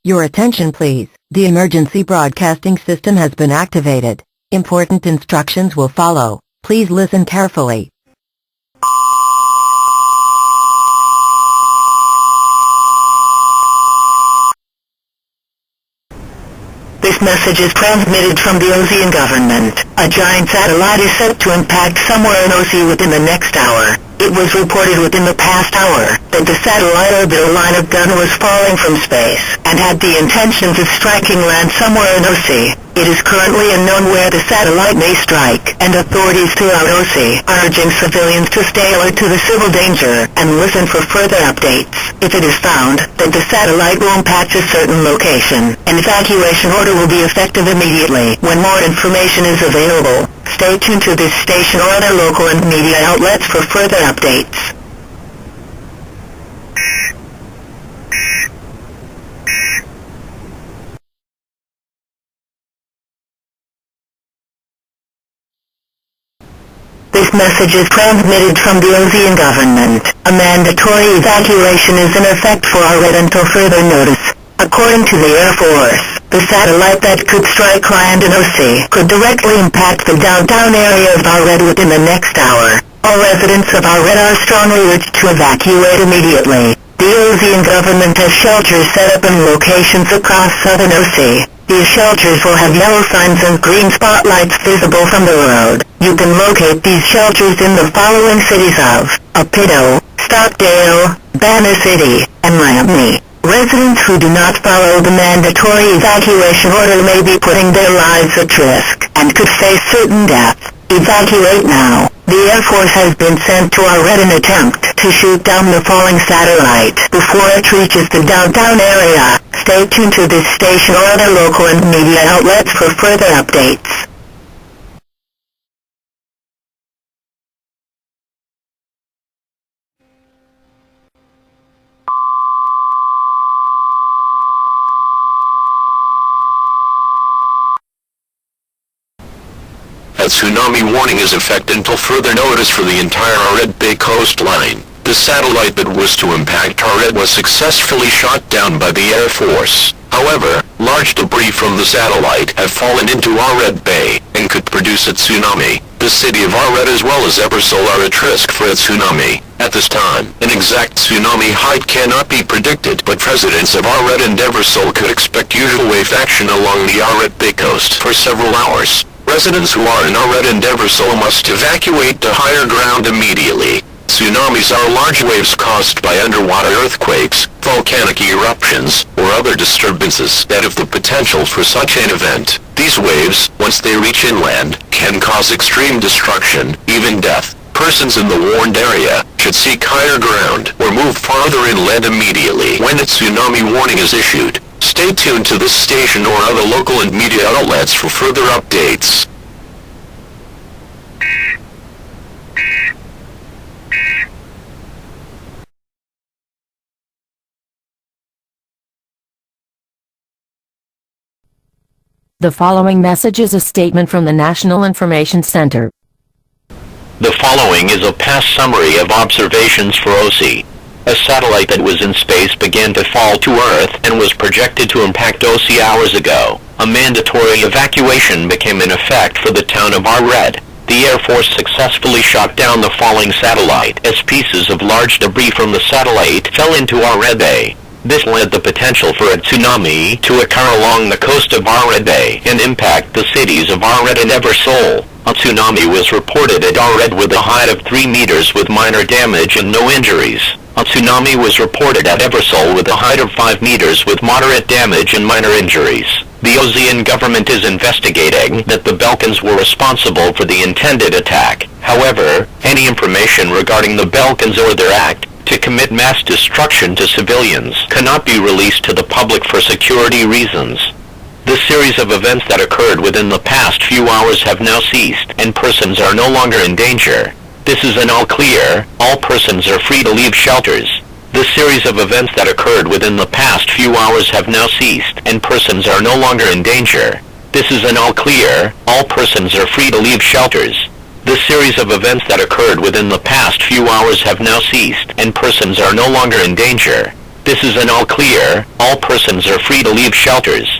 Your attention please. The emergency broadcasting system has been activated. Important instructions will follow. Please listen carefully. This message is transmitted from the Osean government. A giant satellite is set to impact somewhere in Osea within the next hour. It was reported within the past hour that the satellite orbital line of gun was falling from space and had the intentions of striking land somewhere in Osea. It is currently unknown where the satellite may strike, and authorities throughout Osea are urging civilians to stay alert to the civil danger and listen for further updates. If it is found that the satellite will impact a certain location, an evacuation order will be effective immediately when more information is available. Stay tuned to this station or other local and media outlets for further updates. This message is transmitted from the Osean government. A mandatory evacuation is in effect for our red until further notice. According to the Air Force, the satellite that could strike land in Osea could directly impact the downtown area of our red within the next hour. All residents of our red are strongly urged to evacuate immediately. The Osean government has shelters set up in locations across southern Osea. These shelters will have yellow signs and green spotlights visible from the road. You can locate these shelters in the following cities of Apito, Stockdale, Banner City, and Miami. Residents who do not follow the mandatory evacuation order may be putting their lives at risk and could face certain death. Evacuate now. The Air Force has been sent to our red in an attempt to shoot down the falling satellite before it reaches the downtown area. Stay tuned to this station or other local and media outlets for further updates. A tsunami warning is effective until further notice for the entire Red Bay coastline. The satellite that was to impact Red was successfully shot down by the Air Force. However, large debris from the satellite have fallen into Red Bay and could produce a tsunami. The city of Red as well as Eversole are at risk for a tsunami. At this time, an exact tsunami height cannot be predicted, but residents of Red and Eversole could expect usual wave action along the Red Bay coast for several hours. Residents who are in Red and Eversole must evacuate to higher ground immediately. Tsunamis are large waves caused by underwater earthquakes, volcanic eruptions, or other disturbances that have the potential for such an event. These waves, once they reach inland, can cause extreme destruction, even death. Persons in the warned area should seek higher ground or move farther inland immediately when a tsunami warning is issued. Stay tuned to this station or other local and media outlets for further updates. The following message is a statement from the National Information Center. The following is a past summary of observations for Osea. A satellite that was in space began to fall to Earth and was projected to impact Osea hours ago. A mandatory evacuation became in effect for the town of Red. The Air Force successfully shot down the falling satellite as pieces of large debris from the satellite fell into Red Bay. This led the potential for a tsunami to occur along the coast of Red Bay and impact the cities of Red and Eversole. A tsunami was reported at Red with a height of 3 meters with minor damage and no injuries. A tsunami was reported at Eversole with a height of 5 meters with moderate damage and minor injuries. The Osean government is investigating that the Balkans were responsible for the intended attack. However, any information regarding the Balkans or their act to commit mass destruction to civilians cannot be released to the public for security reasons. The series of events that occurred within the past few hours have now ceased, and persons are no longer in danger. This is an all clear. All persons are free to leave shelters. The series of events that occurred within the past few hours have now ceased, and persons are no longer in danger. This is an all clear. All persons are free to leave shelters. The series of events that occurred within the past few hours have now ceased, and persons are no longer in danger. This is an all clear. All persons are free to leave shelters.